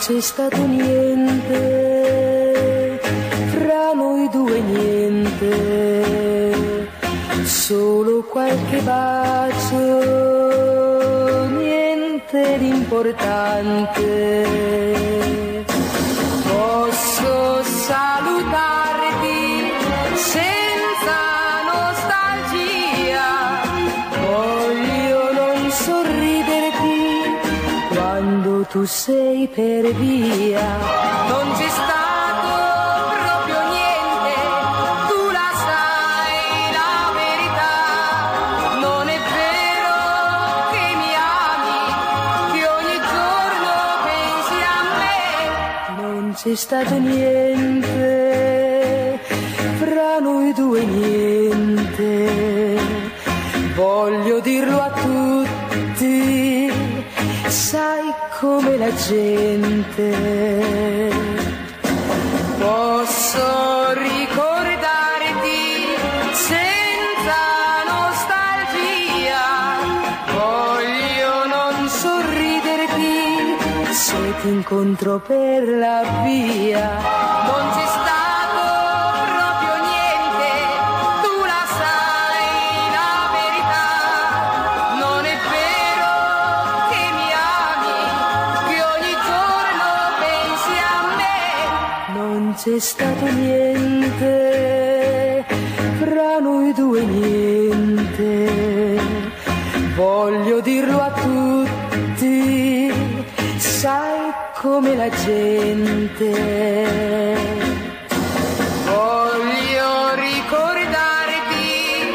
c'è stato niente, fra noi due niente, solo qualche bacio, niente di importante. Posso salutarti senza nostalgia, voglio non sorriderti quando tu sei per via. Non c'è stato proprio niente, tu la sai la verità. Non è vero che mi ami, che ogni giorno pensi a me. Non c'è stato niente, fra noi due niente, voglio dirlo a tutti, sai come la gente. Posso ricordarti senza nostalgia, voglio non sorriderti se ti incontro per la via. Non c'è stato proprio niente, tu la sai la verità. Non è vero che mi ami, che ogni giorno pensi a me. Non c'è stato niente, fra noi due niente, voglio dirlo a tutti, sai come la gente. Voglio ricordarti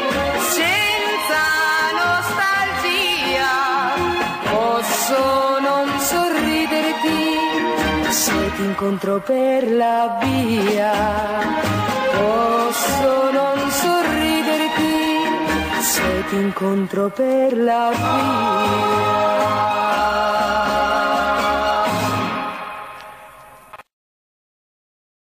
senza nostalgia, posso non sorriderti se ti incontro per la via. Posso non sorriderti se ti incontro per la via.